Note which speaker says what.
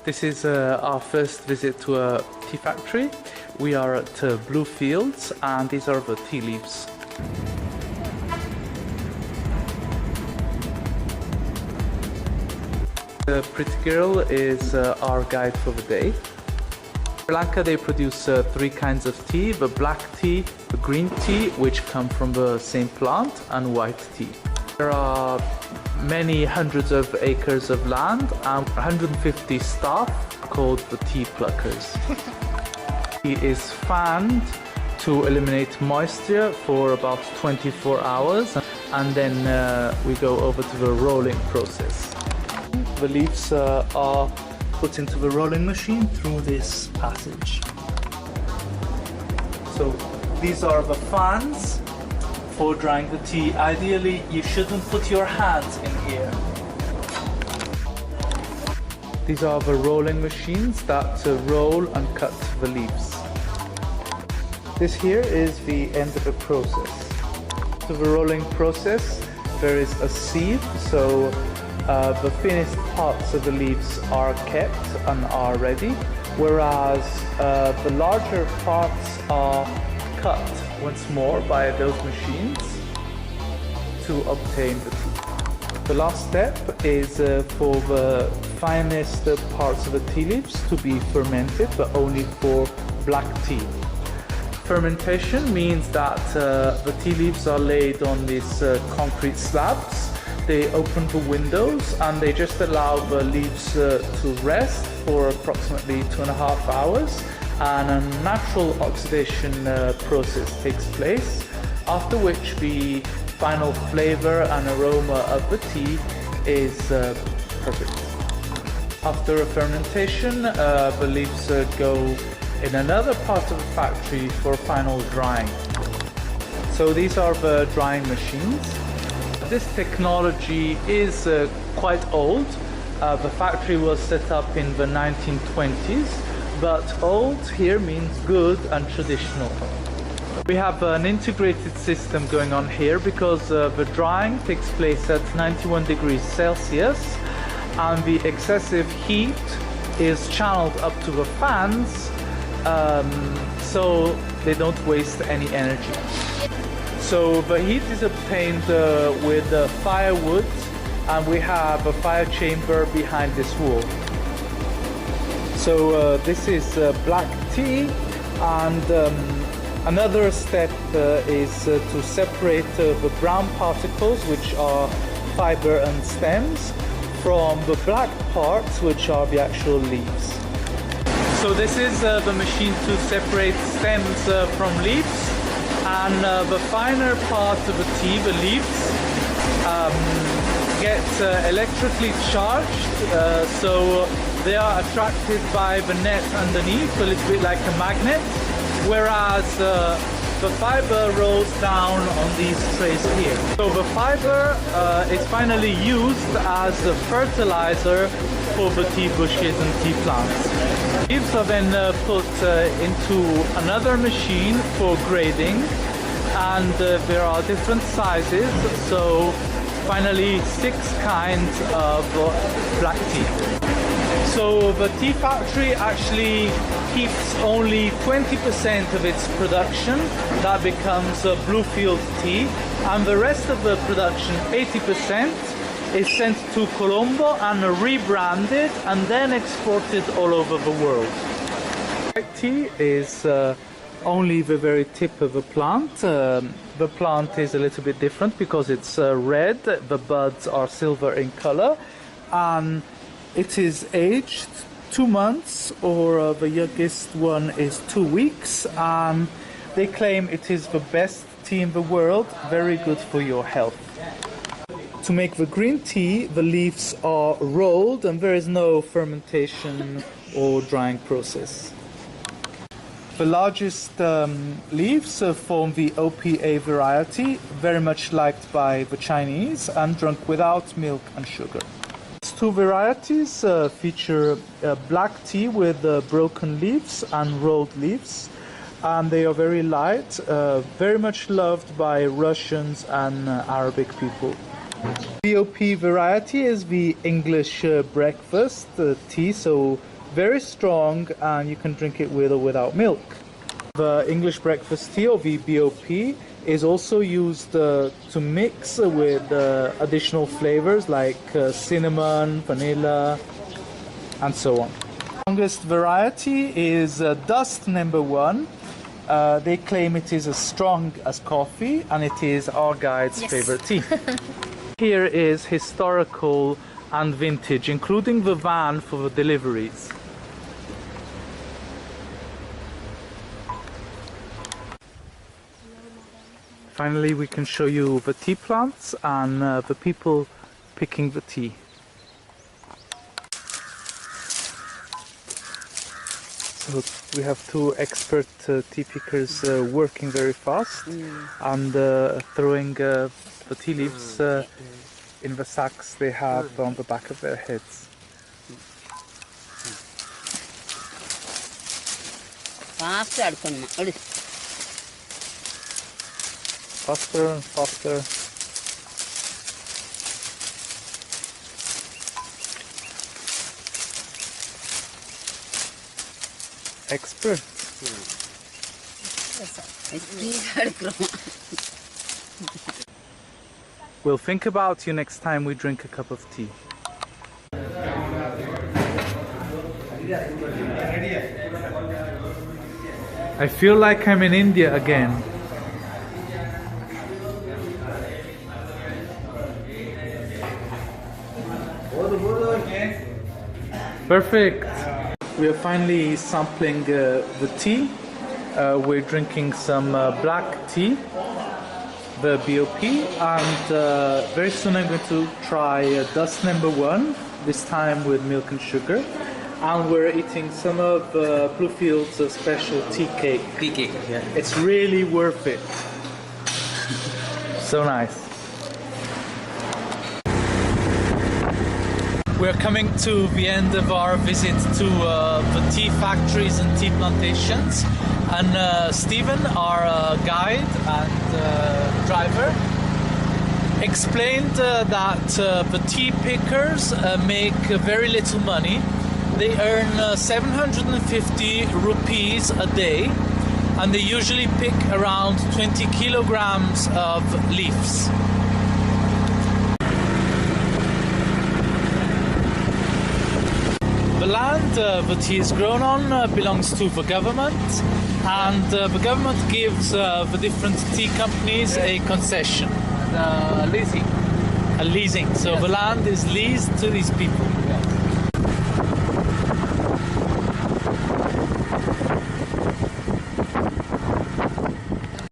Speaker 1: This is our first visit to a tea factory. We are at Blue Fields, and these are the tea leaves. The pretty girl is our guide for the day. In Sri Lanka they produce three kinds of tea: the black tea, the green tea, which come from the same plant, and white tea. There are many hundreds of acres of land and 150 staff called the tea pluckers. Tea is fanned to eliminate moisture for about 24 hours, and then we go over to the rolling process. The leaves are put into the rolling machine through this passage. So these are the fans for drying the tea. Ideally, you shouldn't put your hands in here. These are the rolling machines that roll and cut the leaves. This here is the end of the process. To the rolling process, there is a sieve, so the thinnest parts of the leaves are kept and are ready, whereas the larger parts are cut once more by those machines to obtain the tea. The last step is for the finest parts of the tea leaves to be fermented, but only for black tea. Fermentation means that the tea leaves are laid on these concrete slabs. They open the windows and they just allow the leaves to rest for approximately 2.5 hours, and a natural oxidation process takes place, after which the final flavor and aroma of the tea is perfect. After a fermentation, the leaves go in another part of the factory for final drying. So these are the drying machines. This technology is quite old. The factory was set up in the 1920s, but old here means good and traditional. We have an integrated system going on here because the drying takes place at 91 degrees Celsius, and the excessive heat is channeled up to the fans so they don't waste any energy. So the heat is obtained with firewood, and we have a fire chamber behind this wall. So this is black tea, and another step is to separate the brown particles, which are fiber and stems, from the black parts, which are the actual leaves. So this is the machine to separate stems from leaves, and the finer part of the tea, the leaves, get electrically charged, so they are attracted by the net underneath, a little bit like a magnet, whereas the fiber rolls down on these trays here. So the fiber is finally used as a fertilizer for the tea bushes and tea plants. Leaves are then put into another machine for grading, and there are different sizes, so finally 6 kinds of black tea. So the tea factory actually keeps only 20% of its production. That becomes Bluefield tea, and the rest of the production, 80%, is sent to Colombo and rebranded and then exported all over the world. White tea is only the very tip of the plant. The plant is a little bit different because it's red, the buds are silver in color, and it is aged 2 months, or the youngest one is 2 weeks, and they claim it is the best tea in the world, very good for your health. To make the green tea, the leaves are rolled and there is no fermentation or drying process. The largest leaves form the OPA variety, very much liked by the Chinese and drunk without milk and sugar. These two varieties feature black tea with broken leaves and rolled leaves, and they are very light, very much loved by Russians and Arabic people. The VOP variety is the English breakfast tea, so very strong, and you can drink it with or without milk. The English breakfast tea, or VBOP, is also used to mix with additional flavors like cinnamon, vanilla, and so on. The strongest variety is Dust number 1. They claim it is as strong as coffee, and it is our guide's favorite tea. Here is historical and vintage, including the van for the deliveries. Finally, we can show you the tea plants and the people picking the tea. So we have 2 expert tea pickers working very fast and throwing the tea leaves in the sacks they have on the back of their heads. Faster and faster. Expert. We'll think about you next time we drink a cup of tea. I feel like I'm in India again. Perfect. We are finally sampling the tea. We're drinking some black tea, the BOP, and very soon I'm going to try Dust number 1, this time with milk and sugar. And we're eating some of Bluefield's special tea cake.
Speaker 2: Tea cake, yeah.
Speaker 1: It's really worth it. So nice. We're coming to the end of our visit to the tea factories and tea plantations, and Stephen, our guide and driver, explained that the tea pickers make very little money. They earn 750 rupees a day, and they usually pick around 20 kilograms of leaves. The land the tea is grown on belongs to the government, and the government gives the different tea companies a concession.
Speaker 2: Leasing.
Speaker 1: A leasing. So the land is leased to these people.